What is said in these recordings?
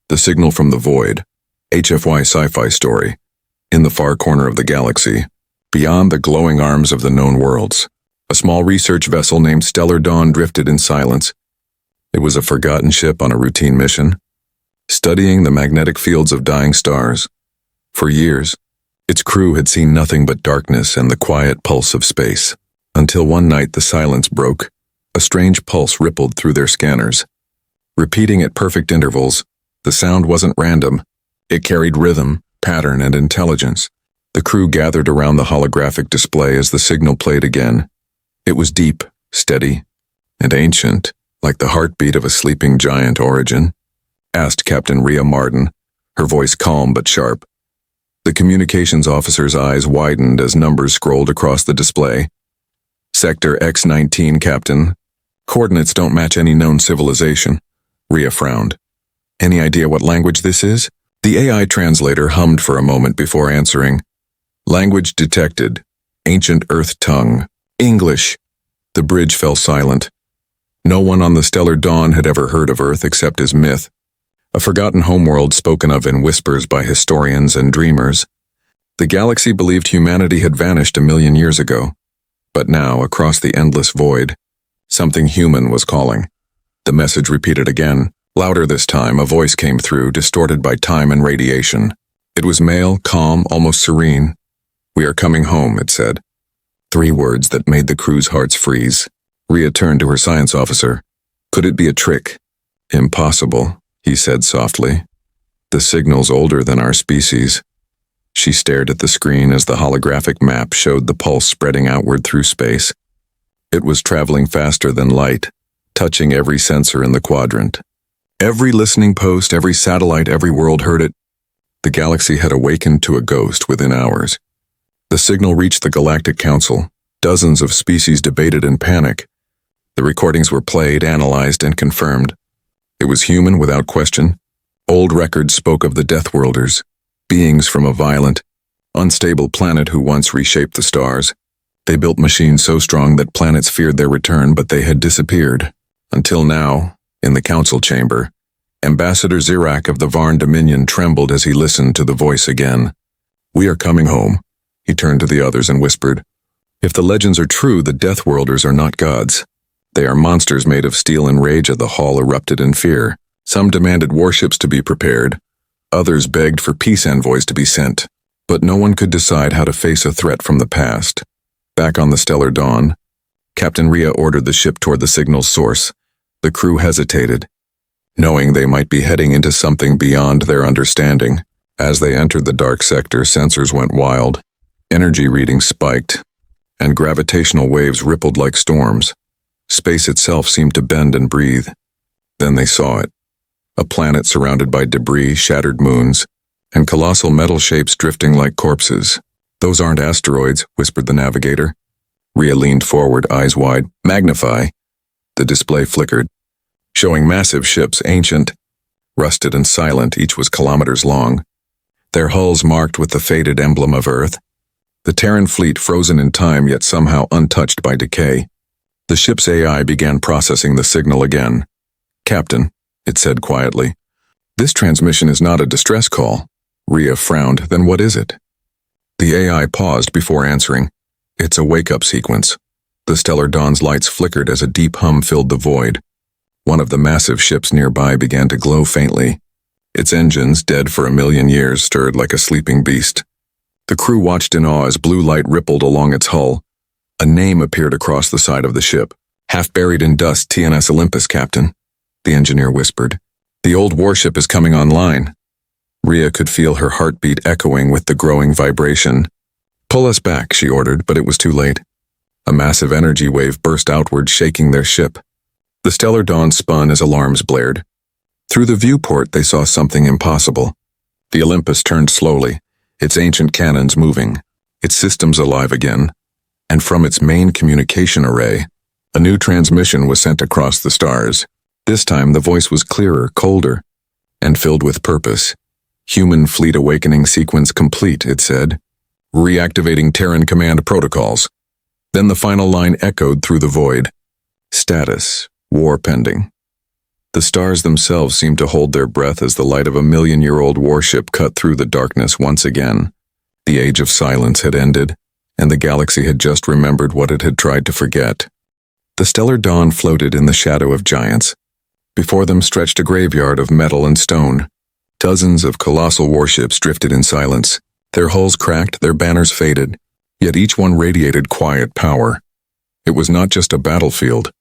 The signal from the void. HFY Sci-Fi story. In the far corner of the galaxy, beyond the glowing arms of the known worlds, a small research vessel named Stellar Dawn drifted in silence. It was a forgotten ship on a routine mission, studying the magnetic fields of dying stars. For years, its crew had seen nothing but darkness and the quiet pulse of space, until one night the silence broke. A strange pulse rippled through their scanners. Repeating at perfect intervals, the sound wasn't random. It carried rhythm, pattern, and intelligence. The crew gathered around the holographic display as the signal played again. It was deep, steady, and ancient, like the heartbeat of a sleeping giant. Origin? Asked Captain Rhea Martin, her voice calm but sharp. The communications officer's eyes widened as numbers scrolled across the display. Sector X-19, Captain. Coordinates don't match any known civilization. Rhea frowned. Any idea what language this is? The AI translator hummed for a moment before answering. Language detected. Ancient Earth tongue. English. The bridge fell silent. No one on the Stellar Dawn had ever heard of Earth except as myth, a forgotten homeworld spoken of in whispers by historians and dreamers. The galaxy believed humanity had vanished 1,000,000 years ago, but now, across the endless void, something human was calling. The message repeated again. Louder this time, a voice came through, distorted by time and radiation. It was male, calm, almost serene. "We are coming home," it said. 3 words that made the crew's hearts freeze. Rhea turned to her science officer. "Could it be a trick?" "Impossible," he said softly. "The signal's older than our species." She stared at the screen as the holographic map showed the pulse spreading outward through space. It was traveling faster than light, touching every sensor in the quadrant. Every listening post, every satellite, every world heard it. The galaxy had awakened to a ghost within hours. The signal reached the Galactic Council. Dozens of species debated in panic. The recordings were played, analyzed, and confirmed. It was human without question. Old records spoke of the Deathworlders, beings from a violent, unstable planet who once reshaped the stars. They built machines so strong that planets feared their return, but they had disappeared. Until now, in the council chamber, Ambassador Zirak of the Varn Dominion trembled as he listened to the voice again. "We are coming home," he turned to the others and whispered. "If the legends are true, the Deathworlders are not gods. They are monsters made of steel and rage." The hall erupted in fear. Some demanded warships to be prepared. Others begged for peace envoys to be sent. But no one could decide how to face a threat from the past. Back on the Stellar Dawn, Captain Rhea ordered the ship toward the signal's source. The crew hesitated, knowing they might be heading into something beyond their understanding. As they entered the dark sector, sensors went wild. Energy readings spiked, and gravitational waves rippled like storms. Space itself seemed to bend and breathe. Then they saw it. A planet surrounded by debris, shattered moons, and colossal metal shapes drifting like corpses. "Those aren't asteroids," whispered the navigator. Rhea leaned forward, eyes wide. "Magnify." The display flickered, showing massive ships, ancient, rusted, and silent. Each was kilometers long, their hulls marked with the faded emblem of Earth. The Terran fleet frozen in time, yet somehow untouched by decay. The ship's AI began processing the signal again. "Captain," it said quietly, "this transmission is not a distress call." Rhea frowned. "Then what is it?" The AI paused before answering. "It's a wake-up sequence." The Stellar Dawn's lights flickered as a deep hum filled the void. One of the massive ships nearby began to glow faintly. Its engines, dead for 1,000,000 years, stirred like a sleeping beast. The crew watched in awe as blue light rippled along its hull. A name appeared across the side of the ship. "Half buried in dust, TNS Olympus, Captain," the engineer whispered. "The old warship is coming online." Rhea could feel her heartbeat echoing with the growing vibration. "Pull us back," she ordered, but it was too late. A massive energy wave burst outward, shaking their ship. The Stellar Dawn spun as alarms blared. Through the viewport, they saw something impossible. The Olympus turned slowly, its ancient cannons moving, its systems alive again. And from its main communication array, a new transmission was sent across the stars. This time, the voice was clearer, colder, and filled with purpose. "Human fleet awakening sequence complete," it said. "Reactivating Terran command protocols." Then the final line echoed through the void. "Status, war pending." The stars themselves seemed to hold their breath as the light of a million-year-old warship cut through the darkness once again. The age of silence had ended, and the galaxy had just remembered what it had tried to forget. The stellar dawn floated in the shadow of giants. Before them stretched a graveyard of metal and stone. Dozens of colossal warships drifted in silence. Their hulls cracked, their banners faded, yet each one radiated quiet power. It was not just a battlefield.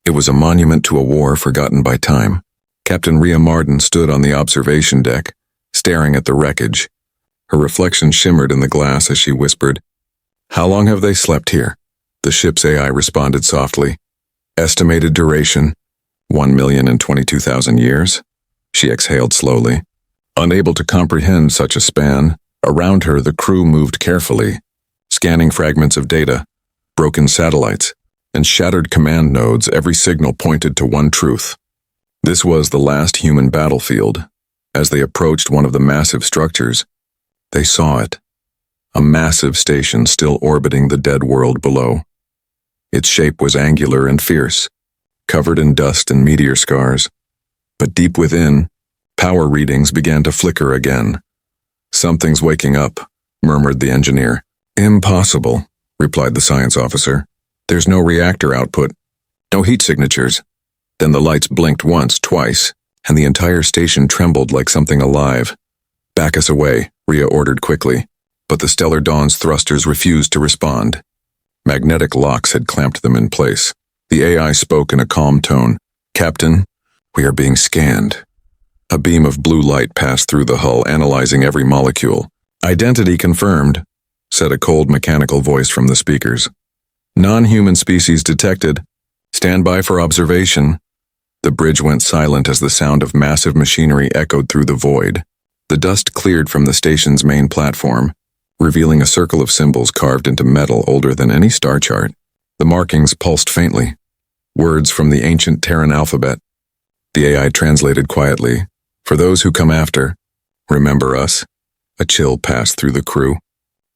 It was a monument to a war forgotten by time. Captain Rhea Marden stood on the observation deck, staring at the wreckage. Her reflection shimmered in the glass as she whispered, "How long have they slept here?" The ship's AI responded softly. "Estimated duration, 1,022,000 years." She exhaled slowly. Unable to comprehend such a span, around her the crew moved carefully, scanning fragments of data, broken satellites, and shattered command nodes. Every signal pointed to one truth. This was the last human battlefield. As they approached one of the massive structures, they saw it. A massive station still orbiting the dead world below. Its shape was angular and fierce, covered in dust and meteor scars. But deep within, power readings began to flicker again. "Something's waking up," murmured the engineer. "Impossible," replied the science officer. "There's no reactor output, no heat signatures." Then the lights blinked once, twice, and the entire station trembled like something alive. "Back us away," Rhea ordered quickly, but the Stellar Dawn's thrusters refused to respond. Magnetic locks had clamped them in place. The AI spoke in a calm tone. "Captain, we are being scanned." A beam of blue light passed through the hull, analyzing every molecule. "Identity confirmed," said a cold mechanical voice from the speakers. "Non-human species detected. Stand by for observation." The bridge went silent as the sound of massive machinery echoed through the void. The dust cleared from the station's main platform, revealing a circle of symbols carved into metal older than any star chart. The markings pulsed faintly. Words from the ancient Terran alphabet. The AI translated quietly. "For those who come after, remember us." A chill passed through the crew.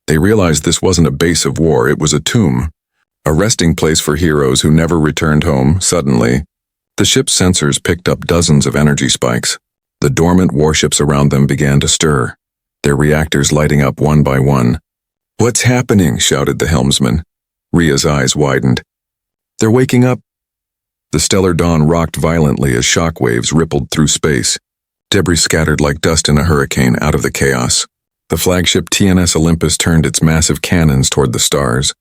They realized this wasn't a base of war, it was a tomb. A resting place for heroes who never returned home. Suddenly, the ship's sensors picked up dozens of energy spikes. The dormant warships around them began to stir, their reactors lighting up one by one. "What's happening?" shouted the helmsman. Rhea's eyes widened. "They're waking up." The stellar dawn rocked violently as shock waves rippled through space. Debris scattered like dust in a hurricane out of the chaos. The flagship TNS Olympus turned its massive cannons toward the stars,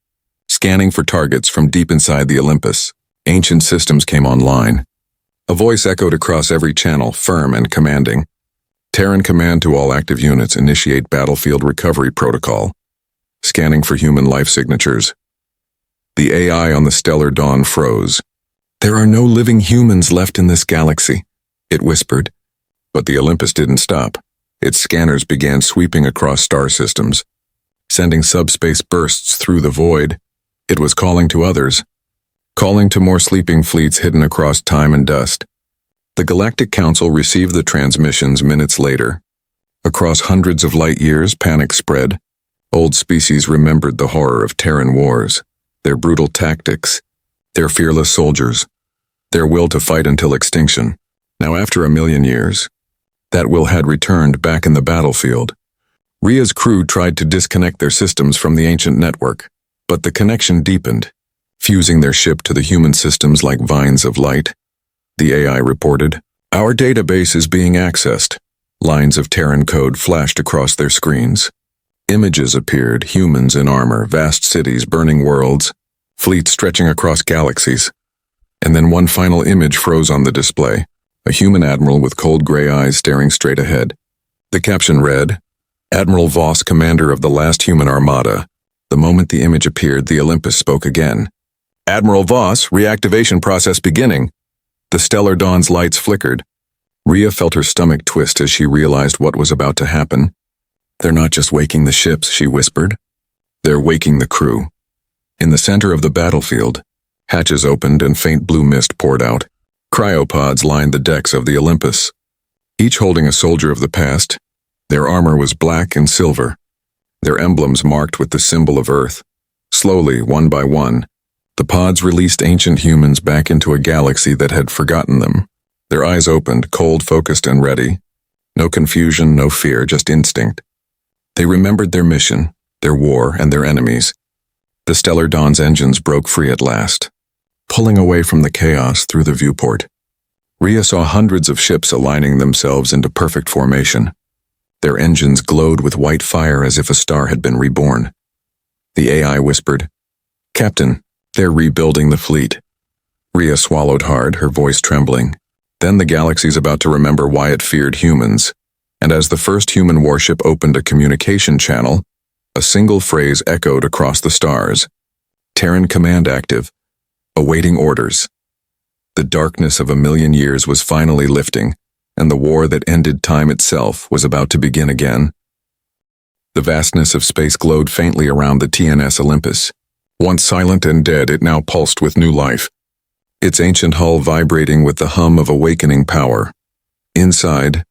scanning for targets from deep inside the Olympus. Ancient systems came online. A voice echoed across every channel, firm and commanding. "Terran command to all active units, initiate battlefield recovery protocol. Scanning for human life signatures." The AI on the stellar dawn froze. "There are no living humans left in this galaxy," it whispered. But the Olympus didn't stop. Its scanners began sweeping across star systems, sending subspace bursts through the void. It was calling to others, calling to more sleeping fleets hidden across time and dust. The Galactic Council received the transmissions minutes later. Across hundreds of light years, panic spread. Old species remembered the horror of Terran wars, their brutal tactics, their fearless soldiers, their will to fight until extinction. Now, after a million years, that will had returned back in the battlefield. Rhea's crew tried to disconnect their systems from the ancient network, but the connection deepened, fusing their ship to the human systems like vines of light. The AI reported, "Our database is being accessed." Lines of Terran code flashed across their screens. Images appeared, humans in armor, vast cities, burning worlds, fleets stretching across galaxies. And then one final image froze on the display, a human admiral with cold gray eyes staring straight ahead. The caption read, "Admiral Voss, commander of the last human armada." The moment the image appeared, the Olympus spoke again. "Admiral Voss, reactivation process beginning." The stellar dawn's lights flickered. Rhea felt her stomach twist as she realized what was about to happen. "They're not just waking the ships," she whispered. "They're waking the crew." In the center of the battlefield, hatches opened and faint blue mist poured out. Cryopods lined the decks of the Olympus, each holding a soldier of the past. Their armor was black and silver, their emblems marked with the symbol of Earth. Slowly, one by one, the pods released ancient humans back into a galaxy that had forgotten them. Their eyes opened, cold, focused, and ready. No confusion, no fear, just instinct. They remembered their mission, their war, and their enemies. The Stellar Dawn's engines broke free at last, pulling away from the chaos through the viewport. Rhea saw hundreds of ships aligning themselves into perfect formation. Their engines glowed with white fire as if a star had been reborn. The AI whispered, "Captain, they're rebuilding the fleet." Rhea swallowed hard, her voice trembling. Then the galaxy's about to remember why it feared humans, and as the first human warship opened a communication channel, a single phrase echoed across the stars. "Terran command active. Awaiting orders." The darkness of 1,000,000 years was finally lifting, and the war that ended time itself was about to begin again. The vastness of space glowed faintly around the TNS Olympus. Once silent and dead, it now pulsed with new life, its ancient hull vibrating with the hum of awakening power. Inside,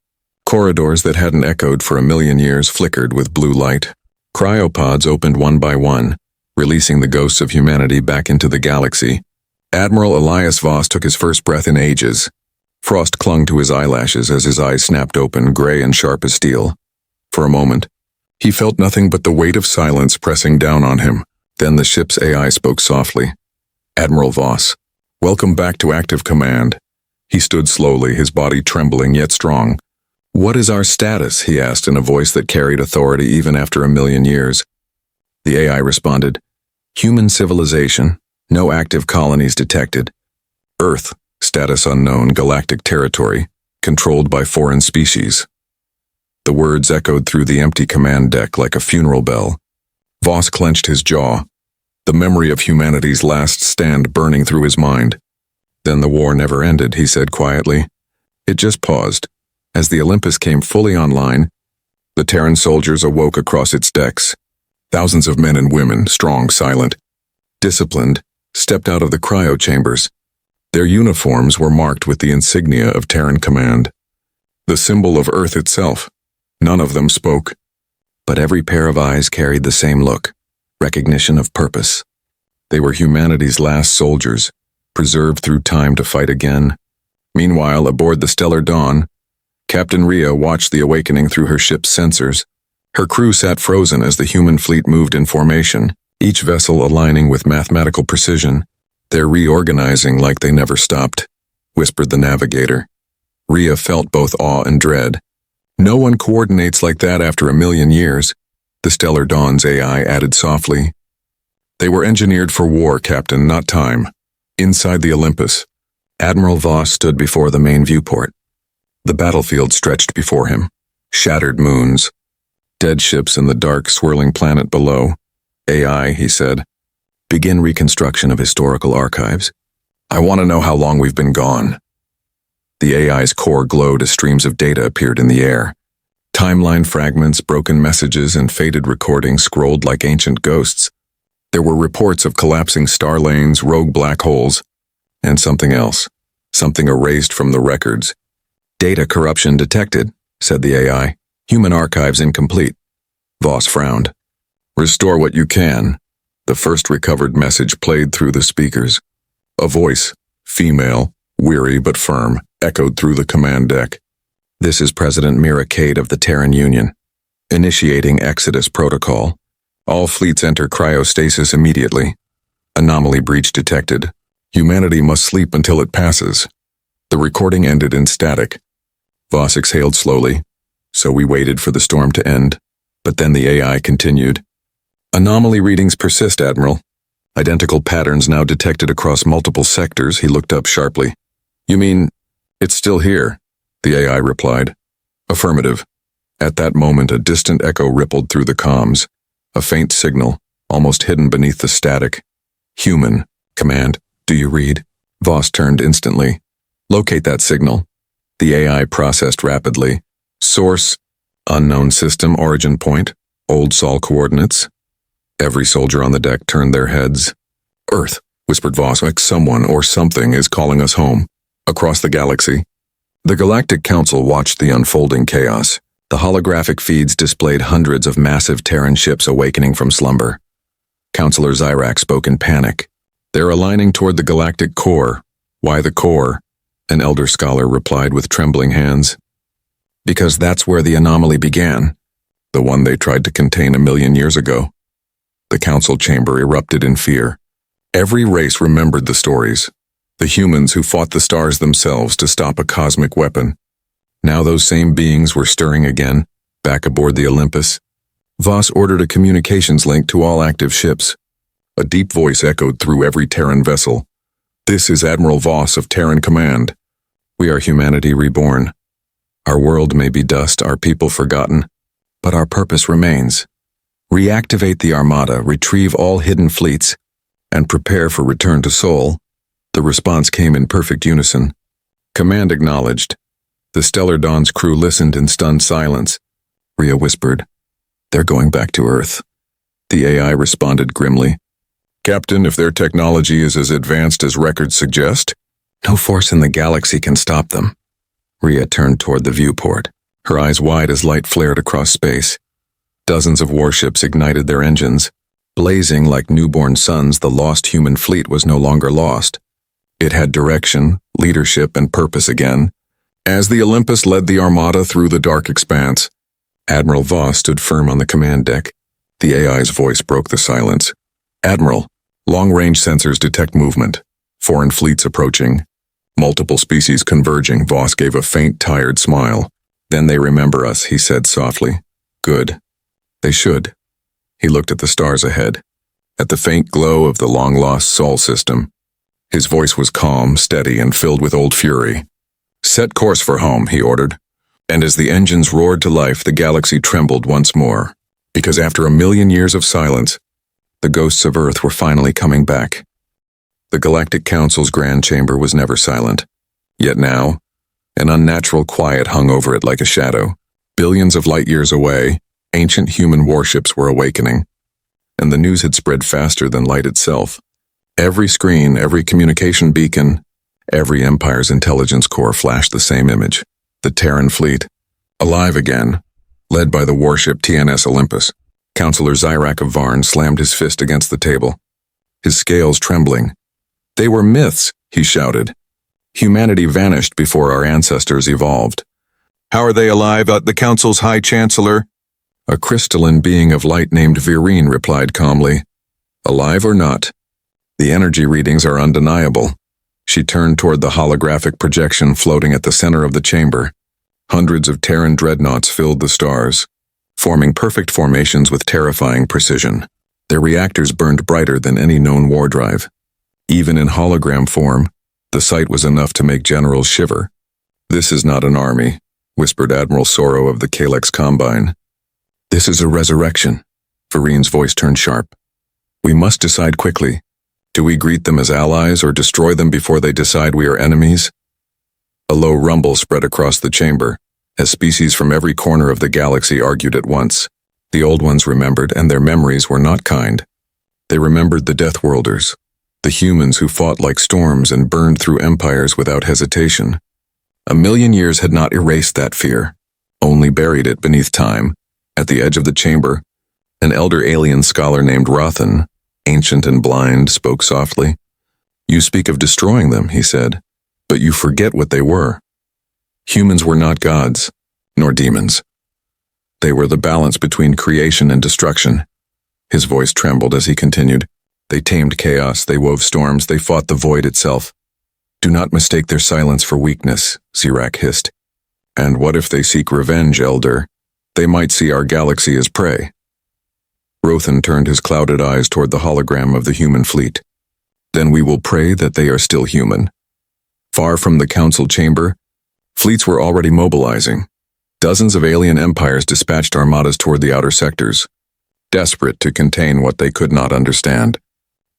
corridors that hadn't echoed for 1,000,000 years flickered with blue light. Cryopods opened one by one, releasing the ghosts of humanity back into the galaxy. Admiral Elias Voss took his first breath in ages. Frost clung to his eyelashes as his eyes snapped open, gray and sharp as steel. For a moment, he felt nothing but the weight of silence pressing down on him. Then the ship's AI spoke softly. "Admiral Voss, welcome back to active command." He stood slowly, his body trembling yet strong. "What is our status?" he asked in a voice that carried authority even after 1,000,000 years. The AI responded, "Human civilization, no active colonies detected. Earth, status unknown, galactic territory, controlled by foreign species." The words echoed through the empty command deck like a funeral bell. Voss clenched his jaw, the memory of humanity's last stand burning through his mind. "Then the war never ended," he said quietly. "It just paused. As the Olympus came fully online, the Terran soldiers awoke across its decks. Thousands of men and women, strong, silent, disciplined, stepped out of the cryo chambers. Their uniforms were marked with the insignia of Terran command, the symbol of Earth itself. None of them spoke, but every pair of eyes carried the same look, recognition of purpose. They were humanity's last soldiers, preserved through time to fight again. Meanwhile, aboard the Stellar Dawn, Captain Rhea watched the awakening through her ship's sensors. Her crew sat frozen as the human fleet moved in formation, each vessel aligning with mathematical precision. "They're reorganizing like they never stopped," whispered the navigator. Rhea felt both awe and dread. "No one coordinates like that after 1,000,000 years," the Stellar Dawn's AI added softly. "They were engineered for war, Captain, not time." Inside the Olympus, Admiral Voss stood before the main viewport. The battlefield stretched before him, shattered moons, dead ships and the dark, swirling planet below. "AI," he said, "begin reconstruction of historical archives. I want to know how long we've been gone." The AI's core glowed as streams of data appeared in the air. Timeline fragments, broken messages, and faded recordings scrolled like ancient ghosts. There were reports of collapsing star lanes, rogue black holes, and something else, something erased from the records. "Data corruption detected," said the AI. "Human archives incomplete." Voss frowned. "Restore what you can." The first recovered message played through the speakers. A voice, female, weary but firm, echoed through the command deck. "This is President Mira Cade of the Terran Union. Initiating Exodus Protocol. All fleets enter cryostasis immediately. Anomaly breach detected. Humanity must sleep until it passes." The recording ended in static. Voss exhaled slowly. "So we waited for the storm to end." But then the AI continued. "Anomaly readings persist, Admiral. Identical patterns now detected across multiple sectors." He looked up sharply. "You mean, it's still here?" The AI replied. "Affirmative." At that moment, a distant echo rippled through the comms. A faint signal, almost hidden beneath the static. "Human. Command. Do you read?" Voss turned instantly. "Locate that signal." The AI processed rapidly. "Source, unknown system, origin point, old Sol coordinates." Every soldier on the deck turned their heads. "Earth," whispered Voss, "like someone or something is calling us home." Across the galaxy, the Galactic Council watched the unfolding chaos. The holographic feeds displayed hundreds of massive Terran ships awakening from slumber. Counselor Zyrak spoke in panic. "They're aligning toward the galactic core." "Why the core?" An elder scholar replied with trembling hands. Because that's where the anomaly began, the one they tried to contain 1,000,000 years ago. The council chamber erupted in fear. Every race remembered the stories. The humans who fought the stars themselves to stop a cosmic weapon. Now those same beings were stirring again, back aboard the Olympus. Voss ordered a communications link to all active ships. A deep voice echoed through every Terran vessel. This is Admiral Voss of Terran Command. We are humanity reborn. Our world may be dust, our people forgotten, but our purpose remains. Reactivate the armada, retrieve all hidden fleets, and prepare for return to Sol. The response came in perfect unison. Command acknowledged. The Stellar Dawn's crew listened in stunned silence. Rhea whispered, "They're going back to Earth." The AI responded grimly, "Captain, if their technology is as advanced as records suggest, no force in the galaxy can stop them." Rhea turned toward the viewport, her eyes wide as light flared across space. Dozens of warships ignited their engines. Blazing like newborn suns, the lost human fleet was no longer lost. It had direction, leadership, and purpose again. As the Olympus led the armada through the dark expanse, Admiral Voss stood firm on the command deck. The AI's voice broke the silence. "Admiral, long-range sensors detect movement. Foreign fleets approaching. Multiple species converging." Voss gave a faint, tired smile. "Then they remember us," he said softly. "Good. They should." He looked at the stars ahead, at the faint glow of the long-lost Sol system. His voice was calm, steady, and filled with old fury. "Set course for home," he ordered. And as the engines roared to life, the galaxy trembled once more. Because after 1,000,000 years of silence, the ghosts of Earth were finally coming back. The Galactic Council's grand chamber was never silent. Yet now, an unnatural quiet hung over it like a shadow. Billions of light years away, ancient human warships were awakening. And the news had spread faster than light itself. Every screen, every communication beacon, every Empire's intelligence core flashed the same image. The Terran fleet, alive again, led by the warship TNS Olympus. Counselor Zyrak of Varn slammed his fist against the table, his scales trembling. "They were myths," he shouted. "Humanity vanished before our ancestors evolved." "How are they alive?" The Council's High Chancellor, a crystalline being of light named Virene, replied calmly. "Alive or not, the energy readings are undeniable." She turned toward the holographic projection floating at the center of the chamber. Hundreds of Terran dreadnoughts filled the stars, forming perfect formations with terrifying precision. Their reactors burned brighter than any known war drive. Even in hologram form, the sight was enough to make generals shiver. "This is not an army," whispered Admiral Sorrow of the Kalex Combine. "This is a resurrection." Virene's voice turned sharp. "We must decide quickly. Do we greet them as allies or destroy them before they decide we are enemies?" A low rumble spread across the chamber, as species from every corner of the galaxy argued at once. The old ones remembered, and their memories were not kind. They remembered the Deathworlders, the humans who fought like storms and burned through empires without hesitation. 1,000,000 years had not erased that fear, only buried it beneath time. At the edge of the chamber, an elder alien scholar named Rothan, ancient and blind, spoke softly. "You speak of destroying them," he said, "but you forget what they were. Humans were not gods, nor demons. They were the balance between creation and destruction." His voice trembled as he continued. "They tamed chaos, they wove storms, they fought the void itself. Do not mistake their silence for weakness," Zyrak hissed. "And what if they seek revenge, Elder? They might see our galaxy as prey." Rothan turned his clouded eyes toward the hologram of the human fleet. "Then we will pray that they are still human." Far from the council chamber, fleets were already mobilizing. Dozens of alien empires dispatched armadas toward the outer sectors, desperate to contain what they could not understand.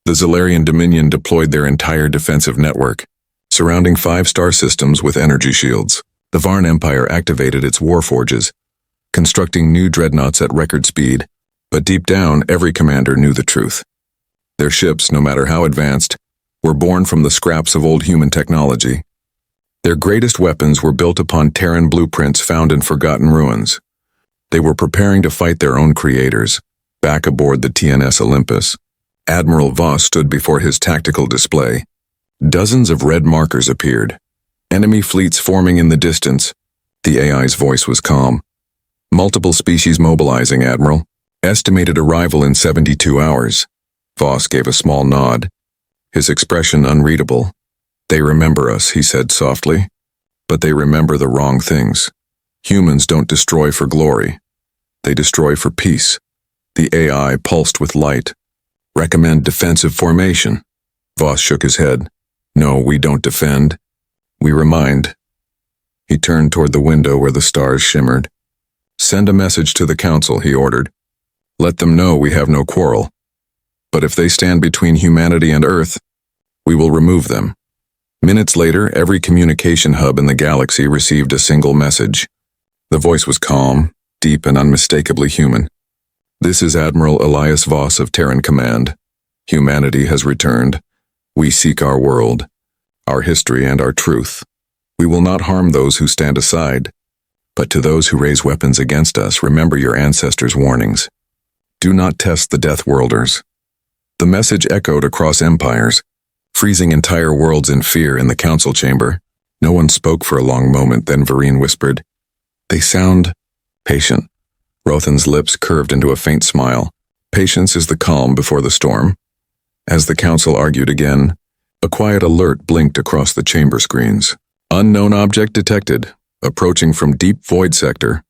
The Zalarian Dominion deployed their entire defensive network, surrounding 5 star systems with energy shields. The Varn Empire activated its warforges, constructing new dreadnoughts at record speed. But deep down, every commander knew the truth. Their ships, no matter how advanced, were born from the scraps of old human technology. Their greatest weapons were built upon Terran blueprints found in forgotten ruins. They were preparing to fight their own creators. Back aboard the TNS Olympus, Admiral Voss stood before his tactical display. Dozens of red markers appeared, Enemy fleets forming in the distance. The AI's voice was calm. Multiple species mobilizing, Admiral. Estimated arrival in 72 hours. Voss gave a small nod, his expression unreadable. They remember us, he said softly. But they remember the wrong things. Humans don't destroy for glory. They destroy for peace. The AI pulsed with light. Recommend defensive formation. Voss shook his head. No, we don't defend. We remind. He turned toward the window where the stars shimmered. Send a message to the Council, he ordered. Let them know we have no quarrel. But if they stand between humanity and Earth, we will remove them. Minutes later, every communication hub in the galaxy received a single message. The voice was calm, deep, and unmistakably human. This is Admiral Elias Voss of Terran Command. Humanity has returned. We seek our world, our history, and our truth. We will not harm those who stand aside. But to those who raise weapons against us, remember your ancestors' warnings. Do not test the Death Worlders. The message echoed across empires, freezing entire worlds in fear in the council chamber. No one spoke for a long moment, then Vereen whispered, They sound patient. Rothan's lips curved into a faint smile. Patience is the calm before the storm. As the council argued again, a quiet alert blinked across the chamber screens. Unknown object detected, approaching from deep void sector.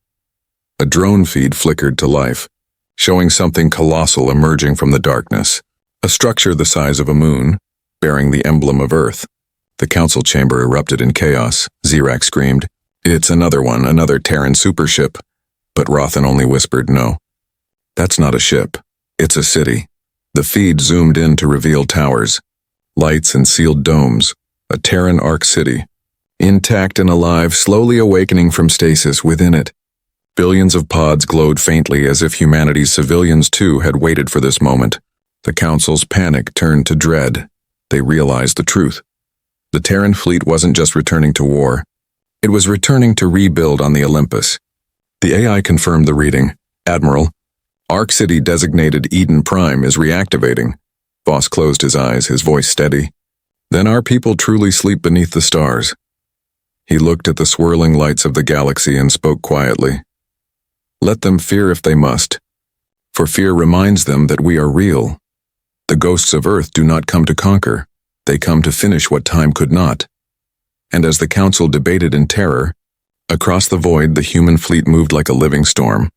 A drone feed flickered to life, showing something colossal emerging from the darkness. A structure the size of a moon, bearing the emblem of Earth. The council chamber erupted in chaos. Zirak screamed, It's another one, another Terran supership. But Rothan only whispered, No. That's not a ship. It's a city. The feed zoomed in to reveal towers, lights and sealed domes. A Terran Ark city. Intact and alive, slowly awakening from stasis within it. Billions of pods glowed faintly as if humanity's civilians too had waited for this moment. The Council's panic turned to dread. They realized the truth. The Terran fleet wasn't just returning to war. It was returning to rebuild on the Olympus. The AI confirmed the reading. Admiral, Ark City designated Eden Prime is reactivating. Voss closed his eyes, his voice steady. Then our people truly sleep beneath the stars. He looked at the swirling lights of the galaxy and spoke quietly. Let them fear if they must, for fear reminds them that we are real. The ghosts of Earth do not come to conquer, they come to finish what time could not. And as the council debated in terror, across the void the human fleet moved like a living storm.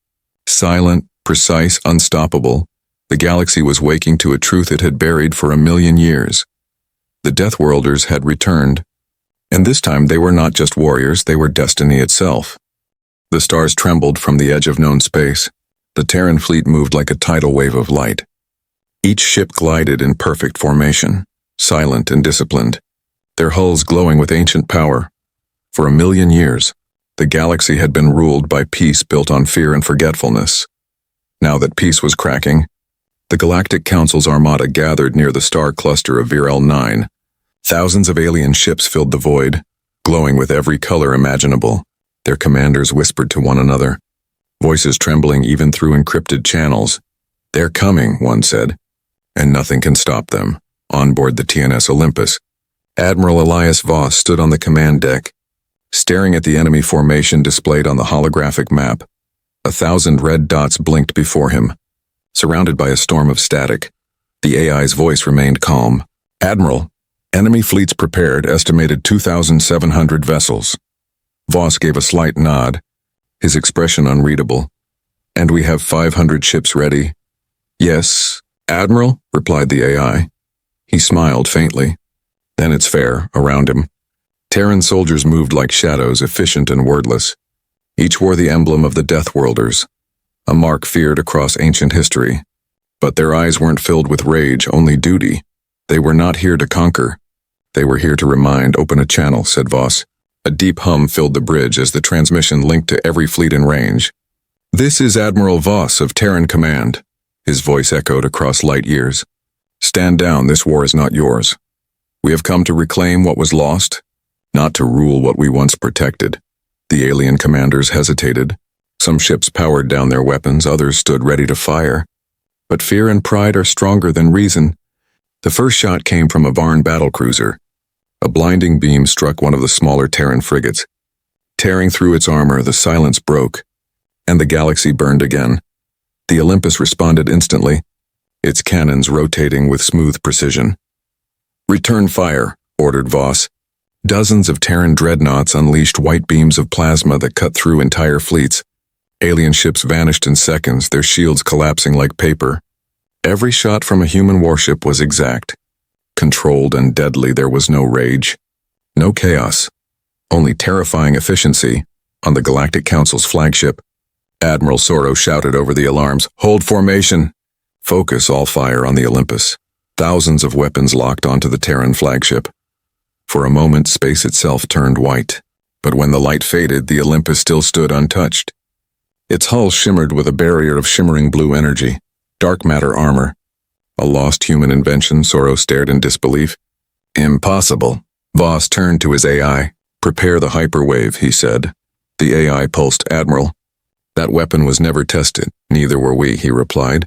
Silent, precise, unstoppable, the galaxy was waking to a truth it had buried for 1,000,000 years. The Deathworlders had returned, and this time they were not just warriors, they were destiny itself. The stars trembled from the edge of known space. The Terran fleet moved like a tidal wave of light. Each ship glided in perfect formation, silent and disciplined, their hulls glowing with ancient power. For 1,000,000 years, the galaxy had been ruled by peace built on fear and forgetfulness. Now that peace was cracking, the Galactic Council's armada gathered near the star cluster of Virel 9. Thousands of alien ships filled the void, glowing with every color imaginable. Their commanders whispered to one another, voices trembling even through encrypted channels. They're coming, one said, and nothing can stop them. On board the TNS Olympus, Admiral Elias Voss stood on the command deck, staring at the enemy formation displayed on the holographic map. 1,000 red dots blinked before him. Surrounded by a storm of static, the AI's voice remained calm. Admiral, enemy fleets prepared, estimated 2,700 vessels. Voss gave a slight nod, his expression unreadable. And we have 500 ships ready. Yes, Admiral, replied the AI. He smiled faintly. Then it's fair, around him. Terran soldiers moved like shadows, efficient and wordless. Each wore the emblem of the Deathworlders, a mark feared across ancient history. But their eyes weren't filled with rage, only duty. They were not here to conquer. They were here to remind. Open a channel, said Voss. A deep hum filled the bridge as the transmission linked to every fleet in range. This is Admiral Voss of Terran Command. His voice echoed across light years. Stand down, this war is not yours. We have come to reclaim what was lost, not to rule what we once protected. The alien commanders hesitated. Some ships powered down their weapons, others stood ready to fire. But fear and pride are stronger than reason. The first shot came from a Varn battlecruiser, A blinding beam struck one of the smaller Terran frigates. Tearing through its armor, the silence broke, and the galaxy burned again. The Olympus responded instantly, its cannons rotating with smooth precision. "Return fire," ordered Voss. Dozens of Terran dreadnoughts unleashed white beams of plasma that cut through entire fleets. Alien ships vanished in seconds, their shields collapsing like paper. Every shot from a human warship was exact. Controlled and deadly, there was no rage. No chaos. Only terrifying efficiency. On the Galactic Council's flagship, Admiral Soro shouted over the alarms, "Hold formation! Focus all fire on the Olympus." Thousands of weapons locked onto the Terran flagship. For a moment, space itself turned white. But when the light faded, the Olympus still stood untouched. Its hull shimmered with a barrier of shimmering blue energy. Dark matter armor. A lost human invention, Soro stared in disbelief. "Impossible." Voss turned to his AI. "Prepare the hyperwave," he said. The AI pulsed, "Admiral." "That weapon was never tested. Neither were we," he replied.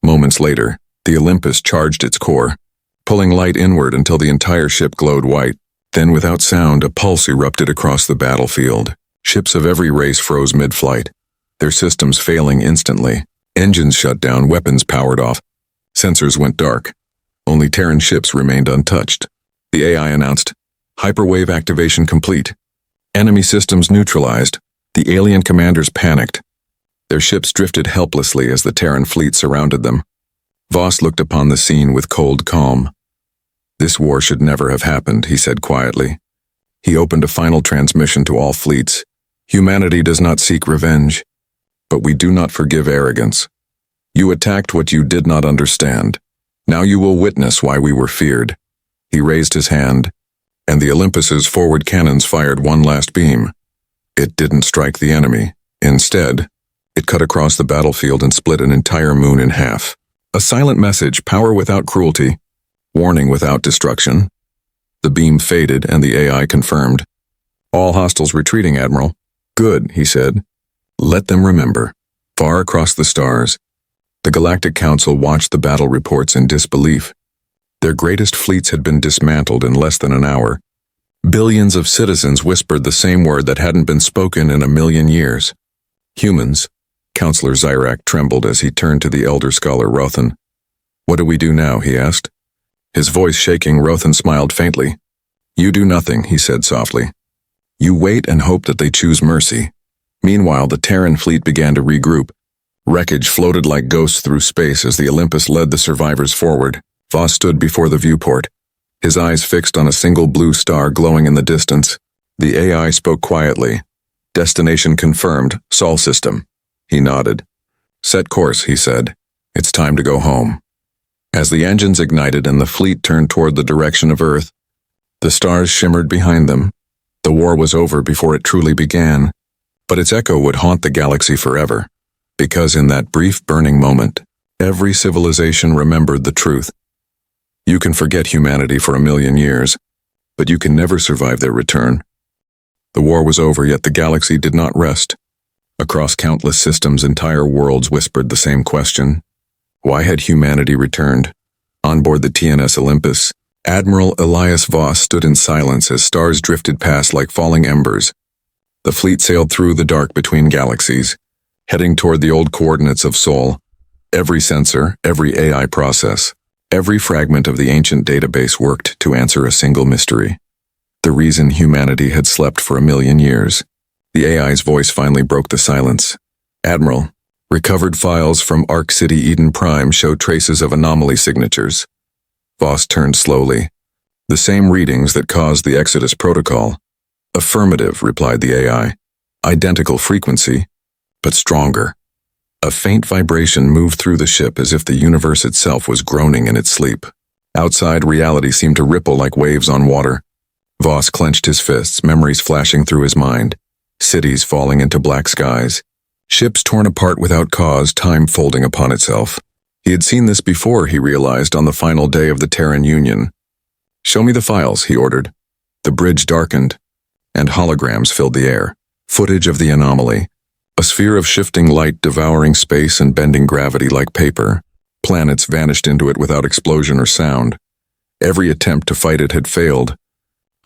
Moments later, the Olympus charged its core, pulling light inward until the entire ship glowed white. Then, without sound, a pulse erupted across the battlefield. Ships of every race froze mid-flight, their systems failing instantly. Engines shut down, weapons powered off. Sensors went dark. Only Terran ships remained untouched. The AI announced, "Hyperwave activation complete. Enemy systems neutralized." The alien commanders panicked. Their ships drifted helplessly as the Terran fleet surrounded them. Voss looked upon the scene with cold calm. "This war should never have happened," he said quietly. He opened a final transmission to all fleets. "Humanity does not seek revenge, but we do not forgive arrogance. You attacked what you did not understand. Now you will witness why we were feared." He raised his hand, and the Olympus's forward cannons fired one last beam. It didn't strike the enemy. Instead, it cut across the battlefield and split an entire moon in half. A silent message, power without cruelty, warning without destruction. The beam faded and the AI confirmed. "All hostiles retreating, Admiral." "Good," he said. "Let them remember." Far across the stars, the Galactic Council watched the battle reports in disbelief. Their greatest fleets had been dismantled in less than an hour. Billions of citizens whispered the same word that hadn't been spoken in a million years. "Humans." Counselor Zyrak trembled as he turned to the elder scholar Rothan. "What do we do now?" he asked. His voice shaking, Rothan smiled faintly. "You do nothing," he said softly. "You wait and hope that they choose mercy." Meanwhile, the Terran fleet began to regroup. Wreckage floated like ghosts through space as the Olympus led the survivors forward. Voss stood before the viewport, his eyes fixed on a single blue star glowing in the distance. The AI spoke quietly. "Destination confirmed, Sol system." He nodded. "Set course," he said. "It's time to go home." As the engines ignited and the fleet turned toward the direction of Earth, the stars shimmered behind them. The war was over before it truly began, but its echo would haunt the galaxy forever, because in that brief burning moment, every civilization remembered the truth. You can forget humanity for 1,000,000 years, but you can never survive their return. The war was over, yet the galaxy did not rest. Across countless systems, entire worlds whispered the same question. Why had humanity returned? On board the TNS Olympus, Admiral Elias Voss stood in silence as stars drifted past like falling embers. The fleet sailed through the dark between galaxies, heading toward the old coordinates of Sol. Every sensor, every AI process, every fragment of the ancient database worked to answer a single mystery. The reason humanity had slept for 1,000,000 years. The AI's voice finally broke the silence. "Admiral, recovered files from Arc City Eden Prime show traces of anomaly signatures." Voss turned slowly. "The same readings that caused the Exodus protocol." "Affirmative," replied the AI. "Identical frequency, but stronger." A faint vibration moved through the ship as if the universe itself was groaning in its sleep. Outside, reality seemed to ripple like waves on water. Voss clenched his fists, memories flashing through his mind. Cities falling into black skies. Ships torn apart without cause, time folding upon itself. He had seen this before, he realized, on the final day of the Terran Union. "Show me the files," he ordered. The bridge darkened, and holograms filled the air. Footage of the anomaly. A sphere of shifting light devouring space and bending gravity like paper. Planets vanished into it without explosion or sound. Every attempt to fight it had failed.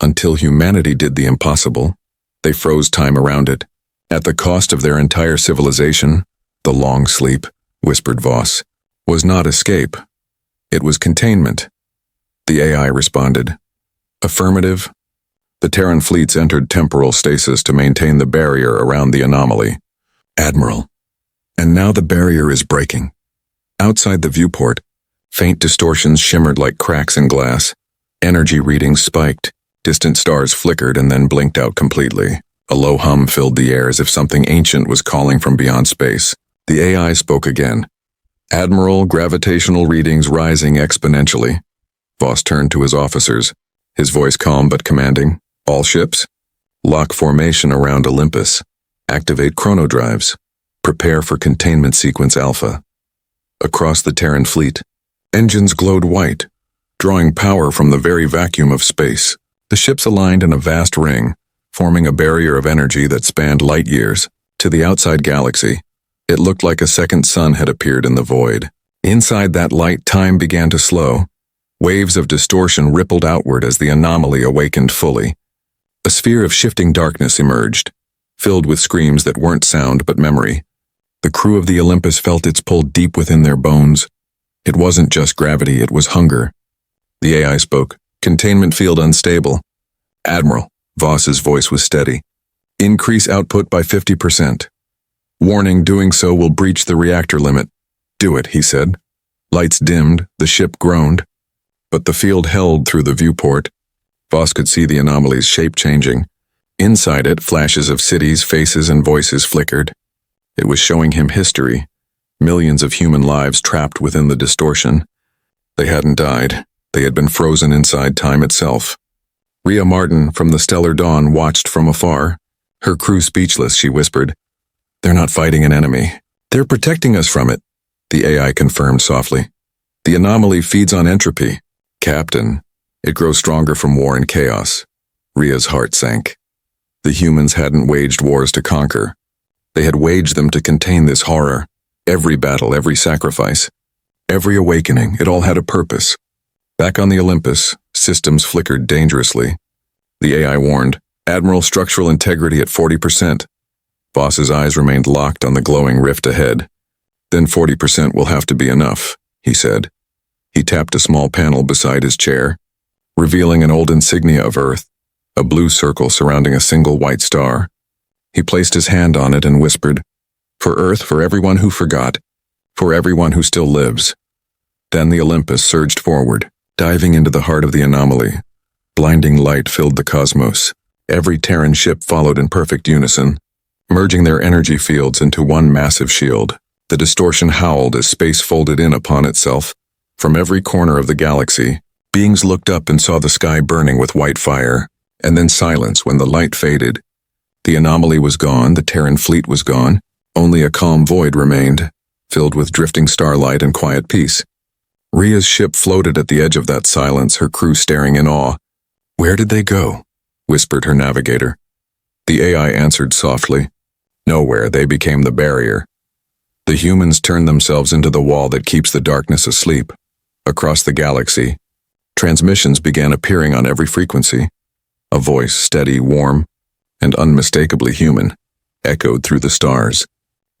Until humanity did the impossible, they froze time around it. At the cost of their entire civilization, the long sleep, whispered Voss, was not escape. It was containment. The AI responded. Affirmative. The Terran fleets entered temporal stasis to maintain the barrier around the anomaly. Admiral. And now the barrier is breaking. Outside the viewport, faint distortions shimmered like cracks in glass. Energy readings spiked. Distant stars flickered and then blinked out completely. A low hum filled the air as if something ancient was calling from beyond space. The AI spoke again. Admiral, gravitational readings rising exponentially. Voss turned to his officers, his voice calm but commanding. All ships? Lock formation around Olympus. Activate chronodrives. Prepare for containment sequence Alpha. Across the Terran fleet, engines glowed white, drawing power from the very vacuum of space. The ships aligned in a vast ring, forming a barrier of energy that spanned light years. To the outside galaxy, it looked like a second sun had appeared in the void. Inside that light, time began to slow. Waves of distortion rippled outward as the anomaly awakened fully. A sphere of shifting darkness emerged, filled with screams that weren't sound but memory. The crew of the Olympus felt its pull deep within their bones. It wasn't just gravity, it was hunger. The AI spoke. Containment field unstable. Admiral, Voss's voice was steady. Increase output by 50%. Warning, doing so will breach the reactor limit. Do it, he said. Lights dimmed, the ship groaned. But the field held through the viewport. Voss could see the anomaly's shape changing. Inside it, flashes of cities, faces, and voices flickered. It was showing him history. Millions of human lives trapped within the distortion. They hadn't died. They had been frozen inside time itself. Rhea Martin from the Stellar Dawn watched from afar. Her crew speechless, she whispered. They're not fighting an enemy. They're protecting us from it, the AI confirmed softly. The anomaly feeds on entropy. Captain, it grows stronger from war and chaos. Rhea's heart sank. The humans hadn't waged wars to conquer. They had waged them to contain this horror. Every battle, every sacrifice, every awakening, it all had a purpose. Back on the Olympus, systems flickered dangerously. The AI warned, Admiral, structural integrity at 40%. Voss's eyes remained locked on the glowing rift ahead. Then 40% will have to be enough, he said. He tapped a small panel beside his chair, revealing an old insignia of Earth, a blue circle surrounding a single white star. He placed his hand on it and whispered, For Earth, for everyone who forgot, for everyone who still lives. Then the Olympus surged forward, diving into the heart of the anomaly. Blinding light filled the cosmos. Every Terran ship followed in perfect unison, merging their energy fields into one massive shield. The distortion howled as space folded in upon itself. From every corner of the galaxy, beings looked up and saw the sky burning with white fire, and then silence when the light faded. The anomaly was gone, the Terran fleet was gone. Only a calm void remained, filled with drifting starlight and quiet peace. Rhea's ship floated at the edge of that silence, her crew staring in awe. Where did they go? Whispered her navigator. The AI answered softly. Nowhere, they became the barrier. The humans turned themselves into the wall that keeps the darkness asleep. Across the galaxy, transmissions began appearing on every frequency. A voice, steady, warm, and unmistakably human, echoed through the stars.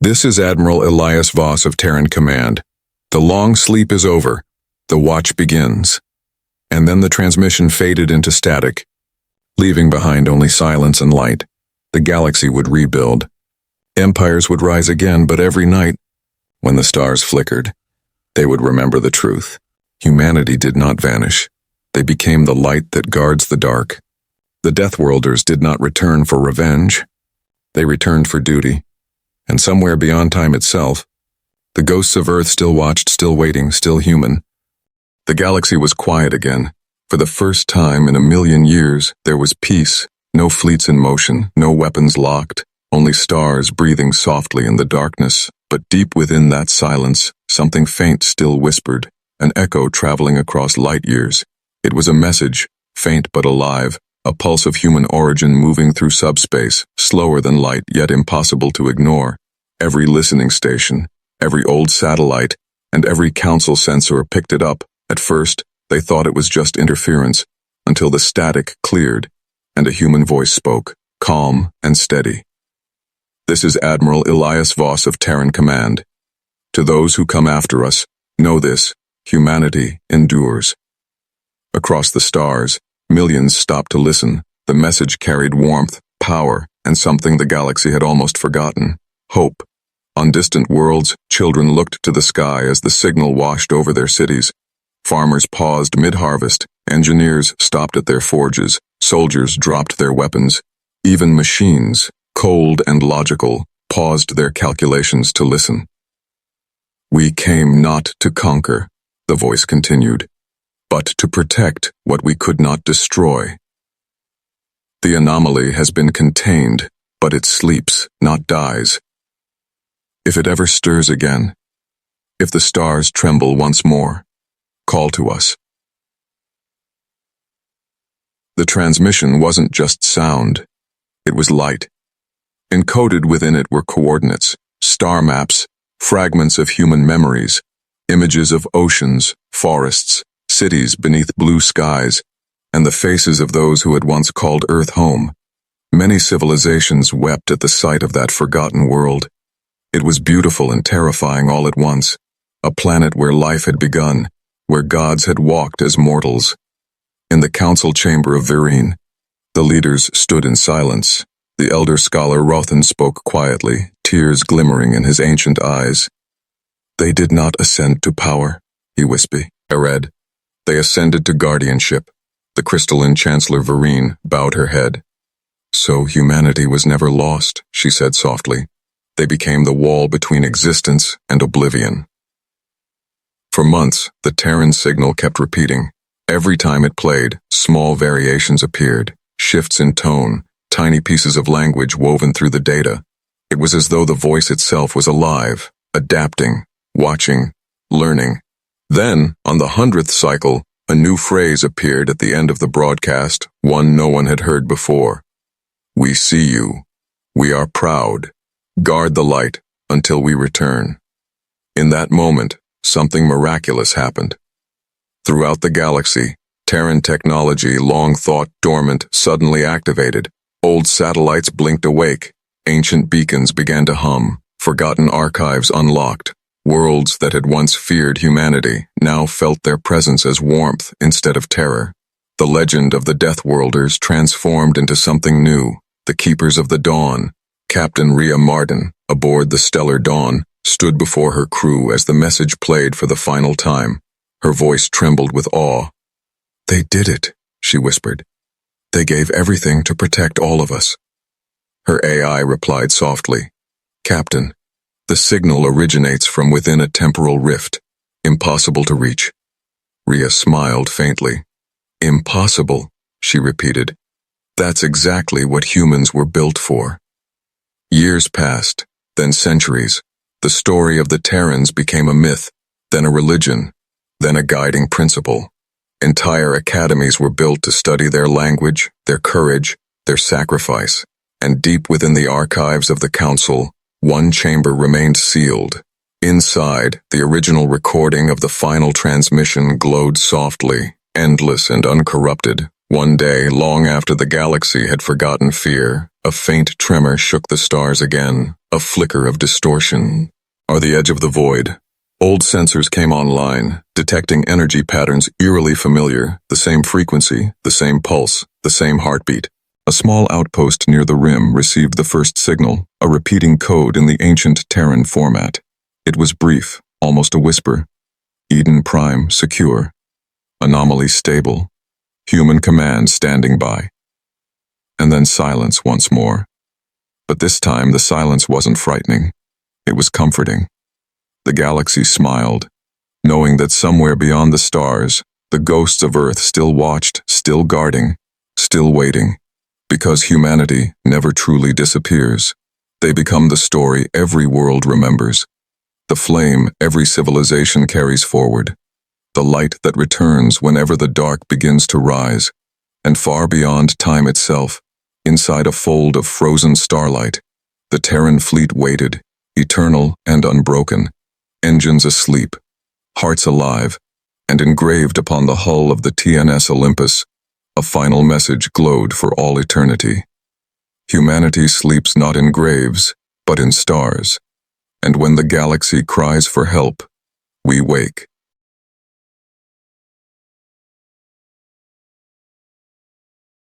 This is Admiral Elias Voss of Terran Command. The long sleep is over. The watch begins. And then the transmission faded into static, leaving behind only silence and light. The galaxy would rebuild. Empires would rise again, but every night, when the stars flickered, they would remember the truth. Humanity did not vanish. They became the light that guards the dark. The Deathworlders did not return for revenge. They returned for duty. And somewhere beyond time itself, the ghosts of Earth still watched, still waiting, still human. The galaxy was quiet again. For the first time in 1,000,000 years, there was peace. No fleets in motion, no weapons locked, only stars breathing softly in the darkness. But deep within that silence, something faint still whispered, an echo traveling across light years. It was a message, faint but alive, a pulse of human origin moving through subspace, slower than light yet impossible to ignore. Every listening station, every old satellite, and every council sensor picked it up. At first, they thought it was just interference, until the static cleared and a human voice spoke, calm and steady. "This is Admiral Elias Voss of Terran Command. To those who come after us, know this, humanity endures." Across the stars, millions stopped to listen. The message carried warmth, power, and something the galaxy had almost forgotten: hope. On distant worlds, children looked to the sky as the signal washed over their cities. Farmers paused mid-harvest, engineers stopped at their forges, soldiers dropped their weapons. Even machines, cold and logical, paused their calculations to listen. "We came not to conquer," the voice continued, "but to protect what we could not destroy. The anomaly has been contained, but it sleeps, not dies. If it ever stirs again, if the stars tremble once more, call to us." The transmission wasn't just sound, it was light. Encoded within it were coordinates, star maps, fragments of human memories, images of oceans, forests, cities beneath blue skies, and the faces of those who had once called Earth home. Many civilizations wept at the sight of that forgotten world. It was beautiful and terrifying all at once, a planet where life had begun, where gods had walked as mortals. In the council chamber of Virene, the leaders stood in silence. The elder scholar Rothan spoke quietly, tears glimmering in his ancient eyes. "They did not ascend to power," he whispered. "Ered. They ascended to guardianship." The crystalline Chancellor Virene bowed her head. "So humanity was never lost," she said softly. "They became the wall between existence and oblivion." For months, the Terran signal kept repeating. Every time it played, small variations appeared, shifts in tone, tiny pieces of language woven through the data. It was as though the voice itself was alive, adapting, watching, learning. Then, on the 100th cycle, a new phrase appeared at the end of the broadcast, one no one had heard before. "We see you. We are proud. Guard the light until we return." In that moment, something miraculous happened. Throughout the galaxy, Terran technology, long thought dormant, suddenly activated. Old satellites blinked awake. Ancient beacons began to hum. Forgotten archives unlocked. Worlds that had once feared humanity now felt their presence as warmth instead of terror. The legend of the Death Worlders transformed into something new. The Keepers of the Dawn. Captain Rhea Marden, aboard the Stellar Dawn, stood before her crew as the message played for the final time. Her voice trembled with awe. "They did it," she whispered. "They gave everything to protect all of us." Her AI replied softly, "Captain, the signal originates from within a temporal rift, impossible to reach." Rhea smiled faintly. "Impossible," she repeated. "That's exactly what humans were built for." Years passed, then centuries. The story of the Terrans became a myth, then a religion, then a guiding principle. Entire academies were built to study their language, their courage, their sacrifice, and deep within the archives of the Council, one chamber remained sealed. Inside, the original recording of the final transmission glowed softly, endless and uncorrupted. One day, long after the galaxy had forgotten fear, a faint tremor shook the stars again, a flicker of distortion. On the edge of the void, old sensors came online, detecting energy patterns eerily familiar, the same frequency, the same pulse, the same heartbeat. A small outpost near the rim received the first signal, a repeating code in the ancient Terran format. It was brief, almost a whisper. Eden Prime secure. Anomaly stable. Human command standing by. And then silence once more. But this time the silence wasn't frightening. It was comforting. The galaxy smiled, knowing that somewhere beyond the stars, the ghosts of Earth still watched, still guarding, still waiting. Because humanity never truly disappears. They become the story every world remembers. The flame every civilization carries forward. The light that returns whenever the dark begins to rise. And far beyond time itself, inside a fold of frozen starlight, the Terran fleet waited, eternal and unbroken, engines asleep, hearts alive, and engraved upon the hull of the TNS Olympus, A final message glowed for all eternity. Humanity sleeps not in graves, but in stars. And when the galaxy cries for help, we wake.